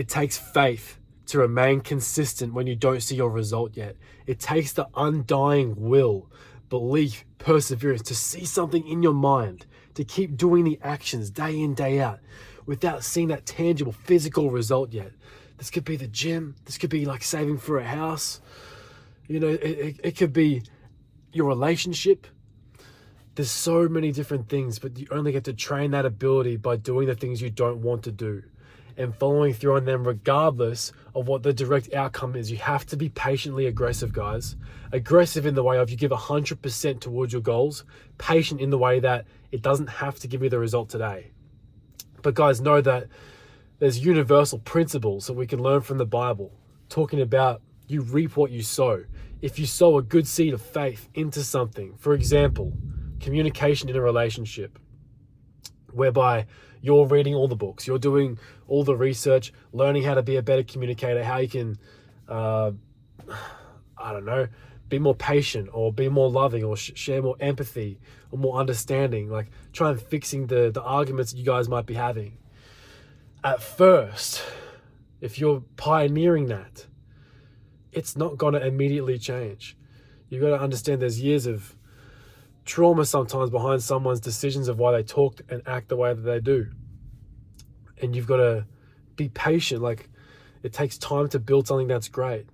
It takes faith to remain consistent when you don't see your result yet. It takes the undying will, belief, perseverance to see something in your mind, to keep doing the actions day in, day out without seeing that tangible physical result yet. This could be the gym. This could be like saving for a house. It could be your relationship. There's so many different things, but you only get to train that ability by doing the things you don't want to do and following through on them regardless of what the direct outcome is. You have to be patiently aggressive, guys. Aggressive in the way of you give 100% towards your goals. Patient in the way that it doesn't have to give you the result today. But guys, know that there's universal principles that we can learn from the Bible, talking about you reap what you sow. If you sow a good seed of faith into something, for example, communication in a relationship, whereby you're reading all the books, you're doing all the research, learning how to be a better communicator, how you can, be more patient or be more loving or share more empathy or more understanding, like try and fixing the arguments that you guys might be having. At first, if you're pioneering that, it's not going to immediately change. You've got to understand there's years of trauma sometimes behind someone's decisions of why they talk and act the way that they do. And you've got to be patient. Like, it takes time to build something that's great.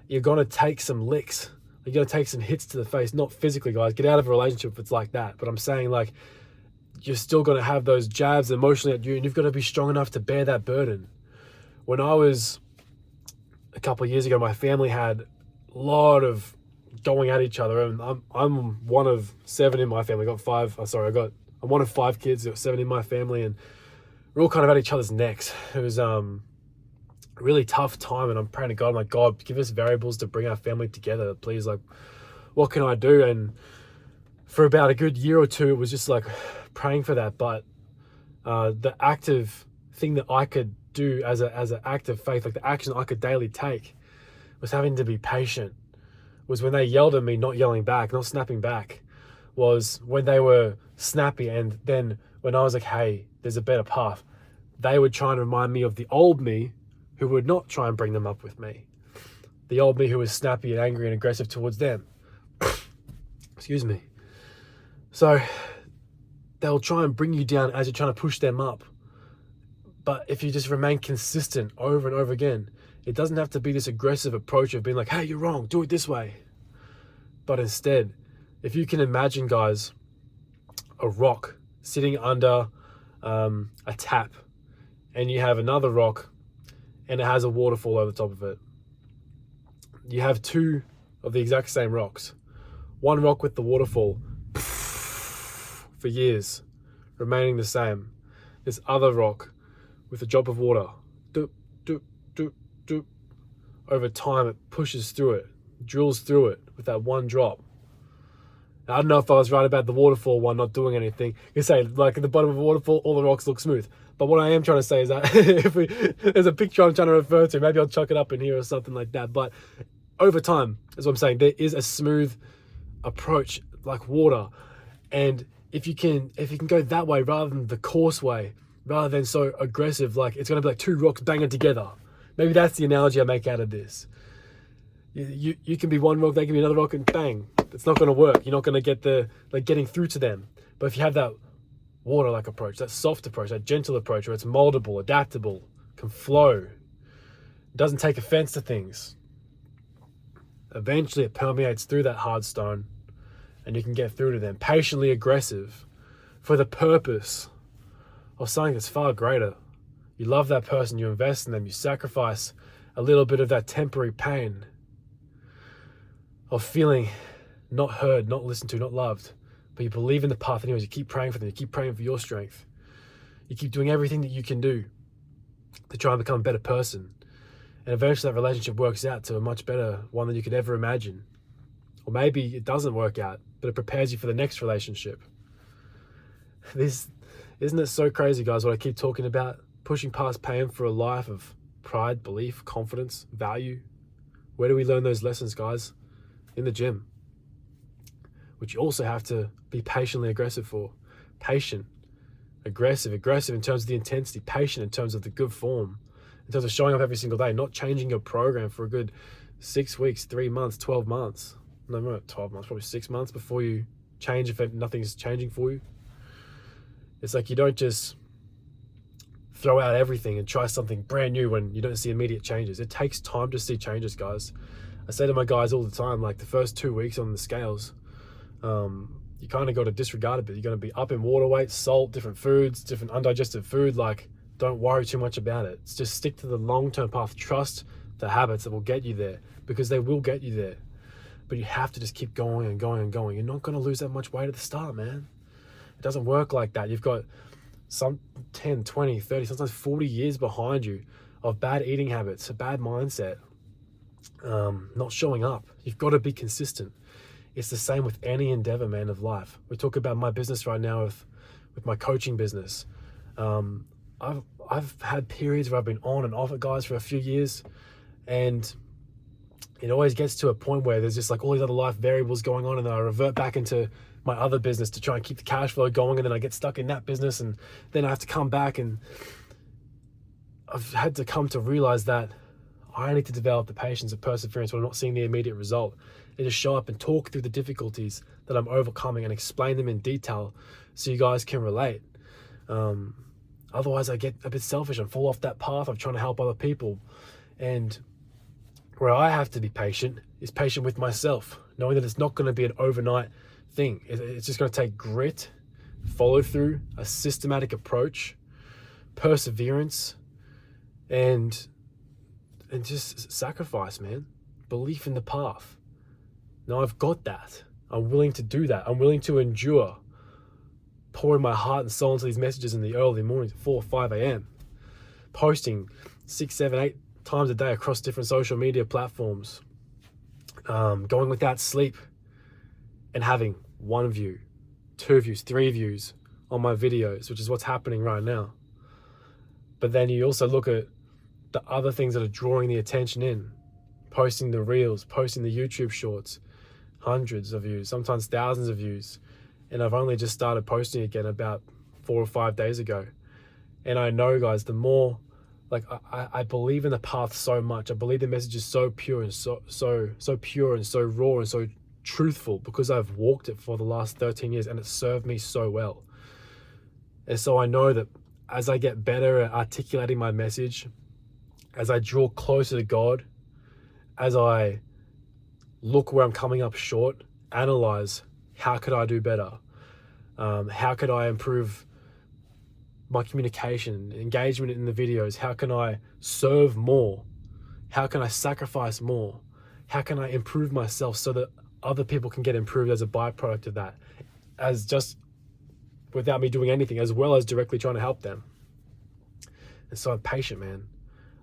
You're going to take some licks. You're going to take some hits to the face, not physically, guys. Get out of a relationship if it's like that. But I'm saying, like, you're still going to have those jabs emotionally at you, and you've got to be strong enough to bear that burden. When I was a couple of years ago, my family had a lot of going at each other, and I'm one of 7 in my family. I'm one of 5 kids. Got 7 in my family, and we're all kind of at each other's necks. It was a really tough time, and I'm praying to God, I'm like, God, give us variables to bring our family together, please. Like, what can I do? And for about a good year or two, it was just like praying for that. But the active thing that I could do as an act of faith, like the action I could daily take, was having to be patient. Was when they yelled at me, not yelling back, not snapping back. Was when they were snappy, and then when I was like, hey, there's a better path, they would try and remind me of the old me who would not try and bring them up with me. The old me who was snappy and angry and aggressive towards them. Excuse me. So they'll try and bring you down as you're trying to push them up. But if you just remain consistent over and over again, it doesn't have to be this aggressive approach of being like, hey, you're wrong, do it this way. But instead, if you can imagine, guys, a rock sitting under a tap, and you have another rock and it has a waterfall over the top of it. You have 2 of the exact same rocks. One rock with the waterfall for years, remaining the same. This other rock with a drop of water, doop, doop, doop, doop. Over time, it pushes through it, drills through it with that one drop. Now, I don't know if I was right about the waterfall one not doing anything. You say, like at the bottom of a waterfall, all the rocks look smooth. But what I am trying to say is that there's a picture I'm trying to refer to, maybe I'll chuck it up in here or something like that. But over time, that's what I'm saying, there is a smooth approach like water. And if you can go that way rather than the coarse way, rather than so aggressive, like it's going to be like 2 rocks banging together. Maybe that's the analogy I make out of this. You can be one rock, they can be another rock, and bang, it's not going to work. You're not going to get getting through to them. But if you have that water-like approach, that soft approach, that gentle approach, where it's moldable, adaptable, can flow, doesn't take offense to things, eventually it permeates through that hard stone, and you can get through to them. Patiently aggressive for the purpose of something that's far greater. You love that person, you invest in them, you sacrifice a little bit of that temporary pain of feeling not heard, not listened to, not loved, but you believe in the path anyways. You keep praying for them, you keep praying for your strength, you keep doing everything that you can do to try and become a better person, and eventually that relationship works out to a much better one than you could ever imagine. Or maybe it doesn't work out, but it prepares you for the next relationship. Isn't it so crazy, guys, what I keep talking about? Pushing past pain for a life of pride, belief, confidence, value. Where do we learn those lessons, guys? In the gym. Which you also have to be patiently aggressive for. Patient, aggressive in terms of the intensity, patient in terms of the good form, in terms of showing up every single day, not changing your program for a good 6 weeks, 3 months, 12 months. No, not 12 months, probably 6 months before you change if nothing's changing for you. It's like you don't just throw out everything and try something brand new when you don't see immediate changes. It takes time to see changes, guys. I say to my guys all the time, like the first 2 weeks on the scales, you kind of got to disregard a bit. You're going to be up in water weight, salt, different foods, different undigested food. Like, don't worry too much about it. It's just stick to the long-term path. Trust the habits that will get you there, because they will get you there. But you have to just keep going and going and going. You're not going to lose that much weight at the start, man. It doesn't work like that. You've got some 10, 20, 30, sometimes 40 years behind you of bad eating habits, a bad mindset, not showing up. You've got to be consistent. It's the same with any endeavor, man, of life. We talk about my business right now with my coaching business. I've had periods where I've been on and off it, guys, for a few years, and it always gets to a point where there's just like all these other life variables going on, and then I revert back into my other business to try and keep the cash flow going, and then I get stuck in that business, and then I have to come back, and I've had to come to realize that I need to develop the patience and perseverance when I'm not seeing the immediate result, and just show up and talk through the difficulties that I'm overcoming and explain them in detail so you guys can relate. Otherwise I get a bit selfish and fall off that path of trying to help other people. And where I have to be patient is patient with myself, knowing that it's not going to be an overnight thing. It's just going to take grit, follow through, a systematic approach, perseverance, and just sacrifice, man. Belief in the path. Now I've got that. I'm willing to do that. I'm willing to endure pouring my heart and soul into these messages in the early mornings at 4 or 5 a.m. Posting 6, 7, 8 times a day across different social media platforms. Going without sleep and having 1 view, 2 views, 3 views on my videos, which is what's happening right now. But then you also look at the other things that are drawing the attention in. Posting the reels, posting the YouTube shorts, hundreds of views, sometimes thousands of views. And I've only just started posting again about 4 or 5 days ago. And I know, guys, the more, like, I believe in the path so much. I believe the message is so pure and so pure and so raw and so truthful, because I've walked it for the last 13 years and it served me so well. And so I know that as I get better at articulating my message, as I draw closer to God, as I look where I'm coming up short, analyze, how could I do better? How could I improve my communication, engagement in the videos? How can I serve more? How can I sacrifice more? How can I improve myself so that other people can get improved as a byproduct of that, as just without me doing anything, as well as directly trying to help them? And so I'm patient, man.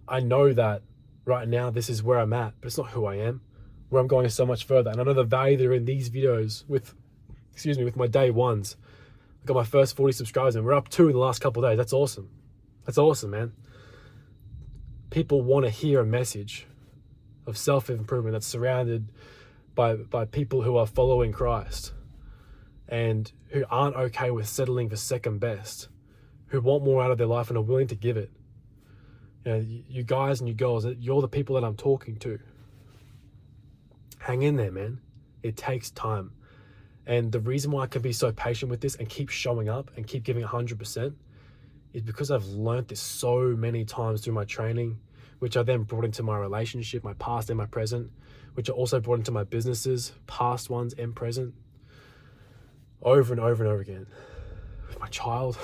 I know that right now this is where I'm at, but it's not who I am. Where I'm going is so much further. And I know the value that are in these videos with my day ones. I got my first 40 subscribers and we're up 2 in the last couple of days. That's awesome. That's awesome, man. People want to hear a message of self-improvement that's surrounded by people who are following Christ and who aren't okay with settling for second best, who want more out of their life and are willing to give it. You know, you guys and you girls, you're the people that I'm talking to. Hang in there, man. It takes time. And the reason why I can be so patient with this and keep showing up and keep giving 100% is because I've learned this so many times through my training, which I then brought into my relationship, my past and my present, which I also brought into my businesses, past ones and present, over and over and over again. With my child,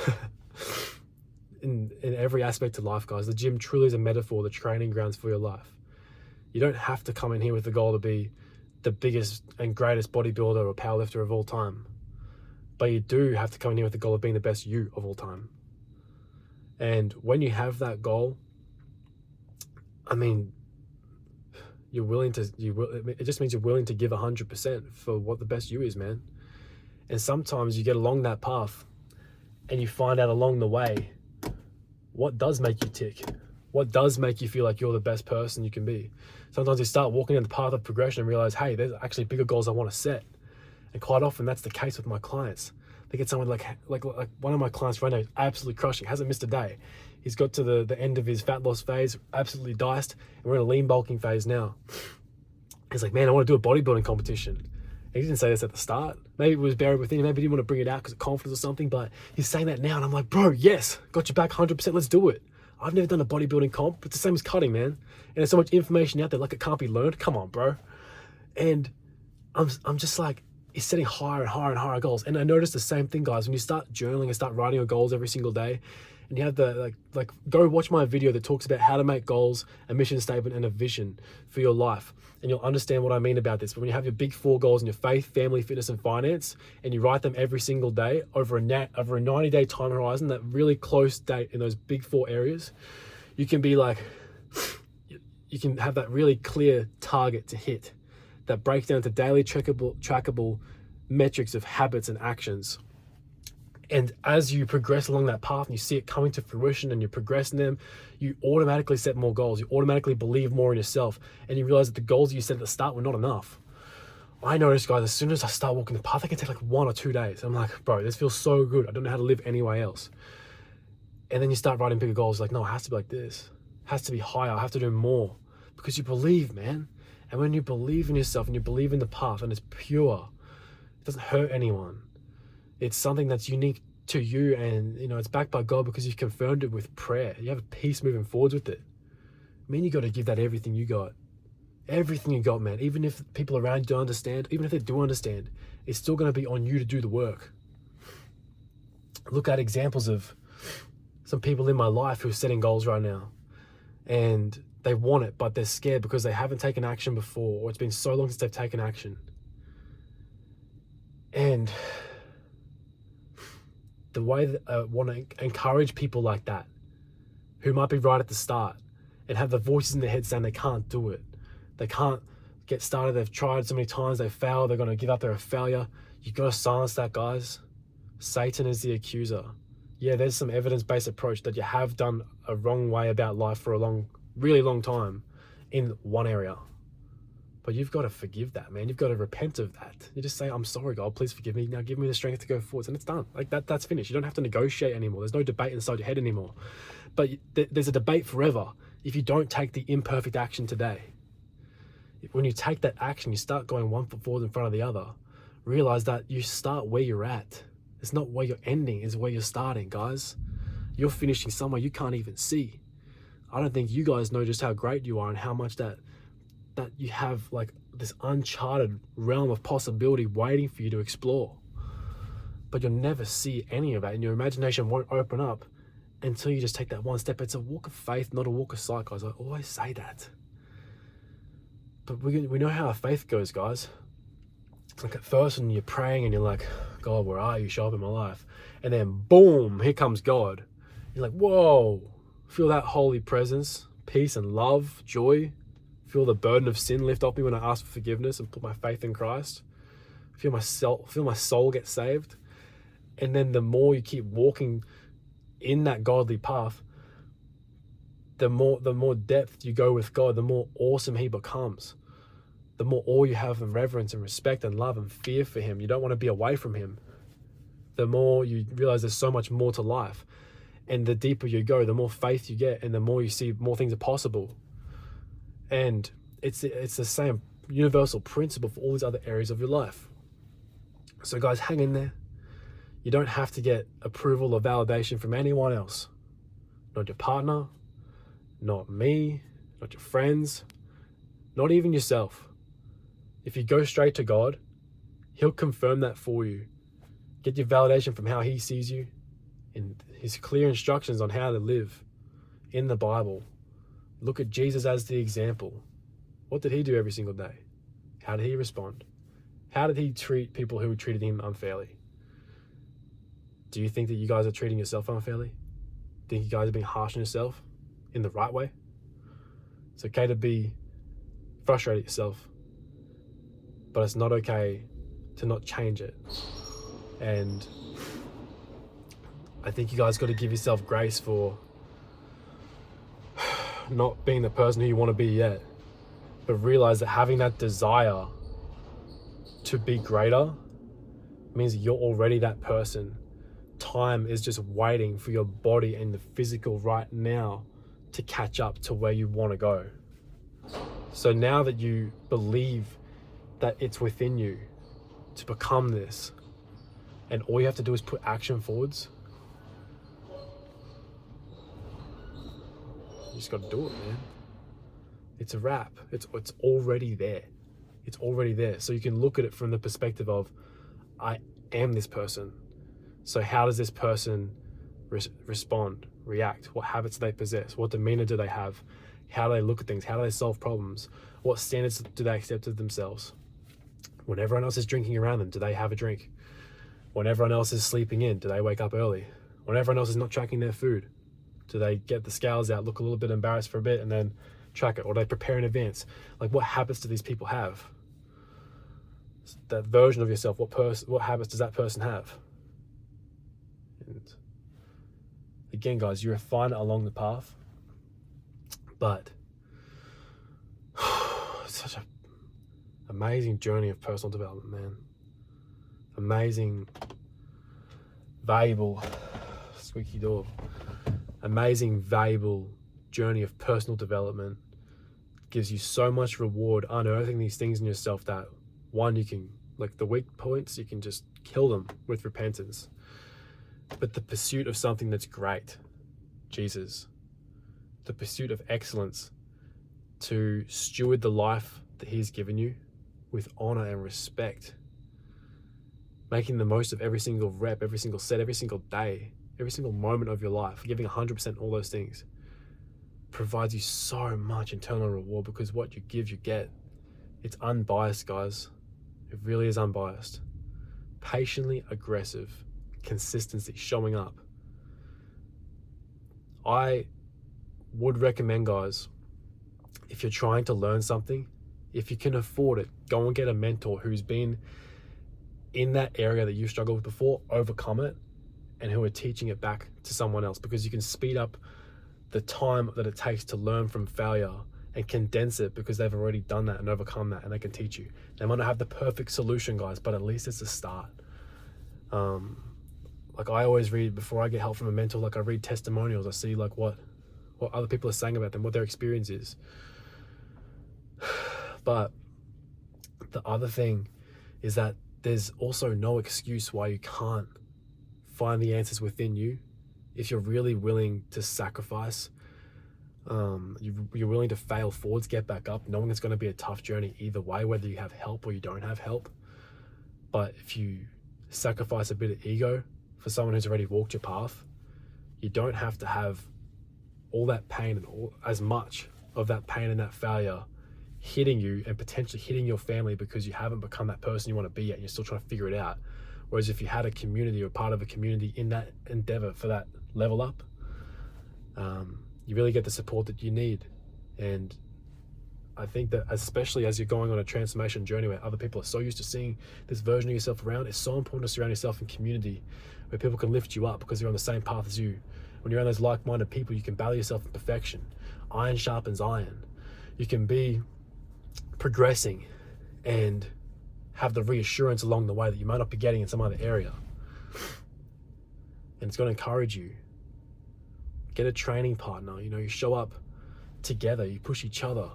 in every aspect of life, guys. The gym truly is a metaphor, the training grounds for your life. You don't have to come in here with the goal to be the biggest and greatest bodybuilder or powerlifter of all time. But you do have to come in here with the goal of being the best you of all time. And when you have that goal, I mean, it just means you're willing to give 100% for what the best you is, man. And sometimes you get along that path and you find out along the way what does make you tick, what does make you feel like you're the best person you can be. Sometimes you start walking in the path of progression and realize, hey, there's actually bigger goals I want to set. And quite often that's the case with my clients. They get someone like one of my clients right now is absolutely crushing, hasn't missed a day. He's got to the end of his fat loss phase, absolutely diced, and we're in a lean bulking phase now. He's like, man, I want to do a bodybuilding competition. He didn't say this at the start. Maybe it was buried within him. Maybe he didn't want to bring it out because of confidence or something, but he's saying that now. And I'm like, bro, yes, got your back 100%. Let's do it. I've never done a bodybuilding comp. It's the same as cutting, man. And there's so much information out there, like it can't be learned. Come on, bro. And I'm just like, he's setting higher and higher and higher goals. And I noticed the same thing, guys. When you start journaling and start writing your goals every single day, and you have the, like go watch my video that talks about how to make goals, a mission statement, and a vision for your life. And you'll understand what I mean about this. But when you have your big 4 goals in your faith, family, fitness, and finance, and you write them every single day over a 90-day time horizon, that really close date in those big 4 areas, you can be like, you can have that really clear target to hit that breaks down to daily trackable metrics of habits and actions. And as you progress along that path and you see it coming to fruition and you're progressing them, you automatically set more goals. You automatically believe more in yourself, and you realize that the goals you set at the start were not enough. I noticed, guys, as soon as I start walking the path, I can take like 1 or 2 days. I'm like, bro, this feels so good. I don't know how to live anywhere else. And then you start writing bigger goals. Like, no, it has to be like this. It has to be higher. I have to do more, because you believe, man. And when you believe in yourself and you believe in the path and it's pure, it doesn't hurt anyone. It's something that's unique to you, and it's backed by God because you've confirmed it with prayer. You have a peace moving forwards with it. I mean, you got to give that everything you got. Everything you got, man. Even if people around you don't understand, even if they do understand, it's still going to be on you to do the work. Look at examples of some people in my life who are setting goals right now, and they want it, but they're scared because they haven't taken action before, or it's been so long since they've taken action. And the way that I want to encourage people like that, who might be right at the start and have the voices in their head saying they can't do it, they can't get started, they've tried so many times, they fail, they're going to give up, they're a failure. You got to silence that, guys. Satan is the accuser. Yeah, there's some evidence-based approach that you have done a wrong way about life for a really long time in one area. But you've got to forgive that, man. You've got to repent of that. You just say, I'm sorry, God, please forgive me. Now give me the strength to go forwards. And it's done. Like that's finished. You don't have to negotiate anymore. There's no debate inside your head anymore. But there's a debate forever if you don't take the imperfect action today. When you take that action, you start going 1 foot forward in front of the other. Realize that you start where you're at. It's not where you're ending, it's where you're starting, guys. You're finishing somewhere you can't even see. I don't think you guys know just how great you are and how much that you have, like, this uncharted realm of possibility waiting for you to explore. But you'll never see any of that, and your imagination won't open up until you just take that one step. It's a walk of faith, not a walk of sight, guys. I always say that. But we know how our faith goes, guys. It's like at first when you're praying and you're like, God, where are you? Show up in my life. And then boom, here comes God. You're like, whoa, feel that holy presence, peace and love, joy. Feel the burden of sin lift off me when I ask for forgiveness and put my faith in Christ. Feel my soul get saved. And then the more you keep walking in that godly path, the more depth you go with God, the more awesome he becomes. The more awe you have and reverence and respect and love and fear for him. You don't want to be away from him. The more you realize there's so much more to life. And the deeper you go, the more faith you get, and the more you see more things are possible. And it's the same universal principle for all these other areas of your life. So guys, hang in there. You don't have to get approval or validation from anyone else. Not your partner, not me, not your friends, not even yourself. If you go straight to God, he'll confirm that for you. Get your validation from how he sees you and his clear instructions on how to live in the Bible. Look at Jesus as the example. What did he do every single day? How did he respond? How did he treat people who treated him unfairly? Do you think that you guys are treating yourself unfairly? Think you guys are being harsh on yourself in the right way? It's okay to be frustrated at yourself, but it's not okay to not change it. And I think you guys got to give yourself grace for not being the person who you want to be yet, but realize that having that desire to be greater means that you're already that person time is just waiting for your body and the physical right now to catch up to where you want to go. So now that you believe that it's within you to become this, and all you have to do is put action forwards, you just got to do it, man. It's a wrap. It's already there. It's already there. So you can look at it from the perspective of, I am this person. So how does this person respond, react? What habits do they possess? What demeanor do they have? How do they look at things? How do they solve problems? What standards do they accept of themselves? When everyone else is drinking around them, do they have a drink? When everyone else is sleeping in, do they wake up early? When everyone else is not tracking their food, do they get the scales out, look a little bit embarrassed for a bit, and then track it? Or do they prepare in advance? Like, what habits do these people have? That version of yourself, what habits does that person have? And again, guys, you refine it along the path, but it's such an amazing journey of personal development, man. Amazing, valuable, squeaky door, amazing, valuable journey of personal development. Gives you so much reward, unearthing these things in yourself that, one, you can, like the weak points, you can just kill them with repentance. But the pursuit of something that's great, Jesus, the pursuit of excellence, to steward the life that He's given you with honor and respect, making the most of every single rep, every single set, every single day, every single moment of your life, giving 100% all those things, provides you so much internal reward, because what you give, you get. It's unbiased, guys. It really is unbiased. Patiently aggressive, consistency, showing up. I would recommend, guys, if you're trying to learn something, if you can afford it, go and get a mentor who's been in that area that you struggled with before, overcome it, and who are teaching it back to someone else, because you can speed up the time that it takes to learn from failure and condense it, because they've already done that and overcome that, and they can teach you. They might not have the perfect solution, guys, but at least it's a start. Like I always read, before I get help from a mentor, like I read testimonials. I see like what other people are saying about them, what their experience is. But the other thing is that there's also no excuse why you can't find the answers within you if you're really willing to sacrifice. You're willing to fail forwards, get back up, knowing it's going to be a tough journey either way, whether you have help or you don't have help. But if you sacrifice a bit of ego for someone who's already walked your path, you don't have to have all that pain and as much of that pain and that failure hitting you and potentially hitting your family, because you haven't become that person you want to be yet and you're still trying to figure it out. Whereas if you had a community or part of a community in that endeavor for that level up, you really get the support that you need. And I think that especially as you're going on a transformation journey where other people are so used to seeing this version of yourself around, it's so important to surround yourself in community where people can lift you up because you're on the same path as you. When you're around those like-minded people, you can battle yourself in perfection. Iron sharpens iron. You can be progressing and have the reassurance along the way that you might not be getting in some other area. And it's going to encourage you. Get a training partner. You show up together, you push each other.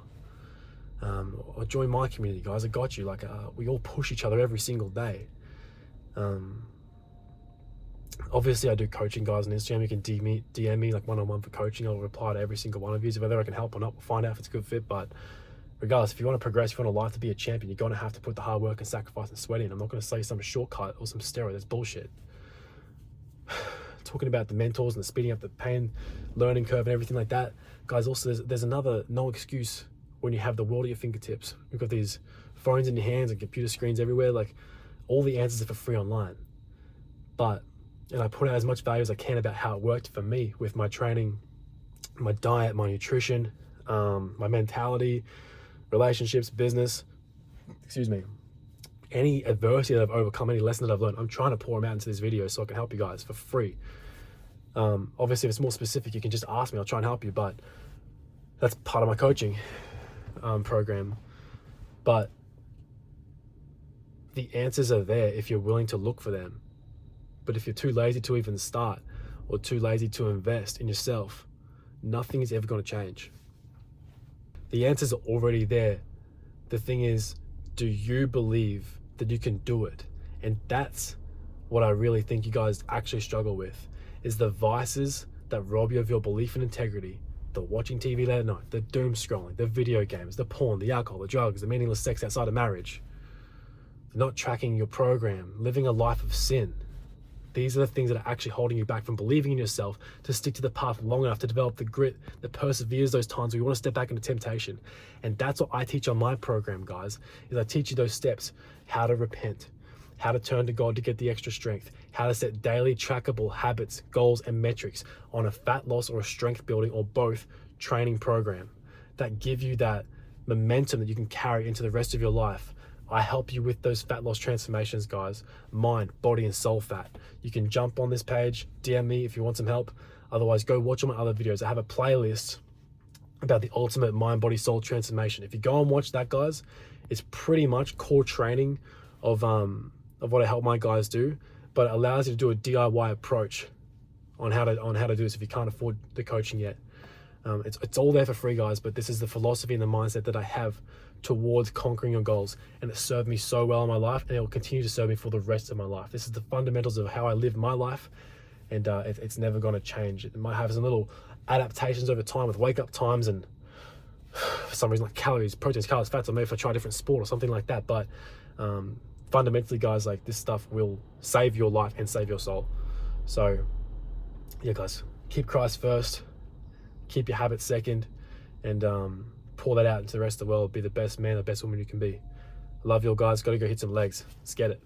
Or join my community, guys. I got you. We all push each other every single day. Obviously, I do coaching, guys, on Instagram. You can DM me like one-on-one for coaching. I'll reply to every single one of you. Whether I can help or not, we'll find out if it's a good fit. But regardless, if you want to progress, if you want a life to be a champion, you're going to have to put the hard work and sacrifice and sweat in. I'm not going to say some shortcut or some steroid. That's bullshit. Talking about the mentors and the speeding up the pain learning curve and everything like that, guys. Also, there's another no excuse when you have the world at your fingertips. You've got these phones in your hands and computer screens everywhere. Like, all the answers are for free online. And I put out as much value as I can about how it worked for me with my training, my diet, my nutrition, my mentality, relationships, business, any adversity that I've overcome, any lesson that I've learned. I'm trying to pour them out into this video so I can help you guys for free. Obviously, if it's more specific, you can just ask me. I'll try and help you, but that's part of my coaching program. But the answers are there if you're willing to look for them. But if you're too lazy to even start, or too lazy to invest in yourself, nothing is ever going to change. The answers are already there. The thing is, do you believe that you can do it? And that's what I really think you guys actually struggle with, is the vices that rob you of your belief in integrity. The watching TV late at night, the doom scrolling, the video games, the porn, the alcohol, the drugs, the meaningless sex outside of marriage, not tracking your program, living a life of sin. These are the things that are actually holding you back from believing in yourself to stick to the path long enough to develop the grit that perseveres those times where you want to step back into temptation. And that's what I teach on my program, guys, is I teach you those steps: how to repent, how to turn to God to get the extra strength, how to set daily trackable habits, goals, and metrics on a fat loss or a strength building or both training program that give you that momentum that you can carry into the rest of your life. I help you with those fat loss transformations, guys. Mind, body, and soul fat. You can jump on this page, DM me if you want some help. Otherwise, go watch all my other videos. I have a playlist about the ultimate mind, body, soul transformation. If you go and watch that, guys, it's pretty much core training of what I help my guys do, but it allows you to do a DIY approach on how to do this if you can't afford the coaching yet. It's all there for free, guys, but this is the philosophy and the mindset that I have towards conquering your goals, and it served me so well in my life, and it will continue to serve me for the rest of my life. This is the fundamentals of how I live my life, and it's never going to change. It might have some little adaptations over time with wake up times and for some reason like calories, proteins, carbs, fats, or maybe if I try a different sport or something like that, but fundamentally, guys, like, this stuff will save your life and save your soul. So yeah, guys, keep Christ first, keep your habits second, and pour that out into the rest of the world. Be the best man, the best woman you can be. Love you all, guys. Got to go hit some legs. Let's get it.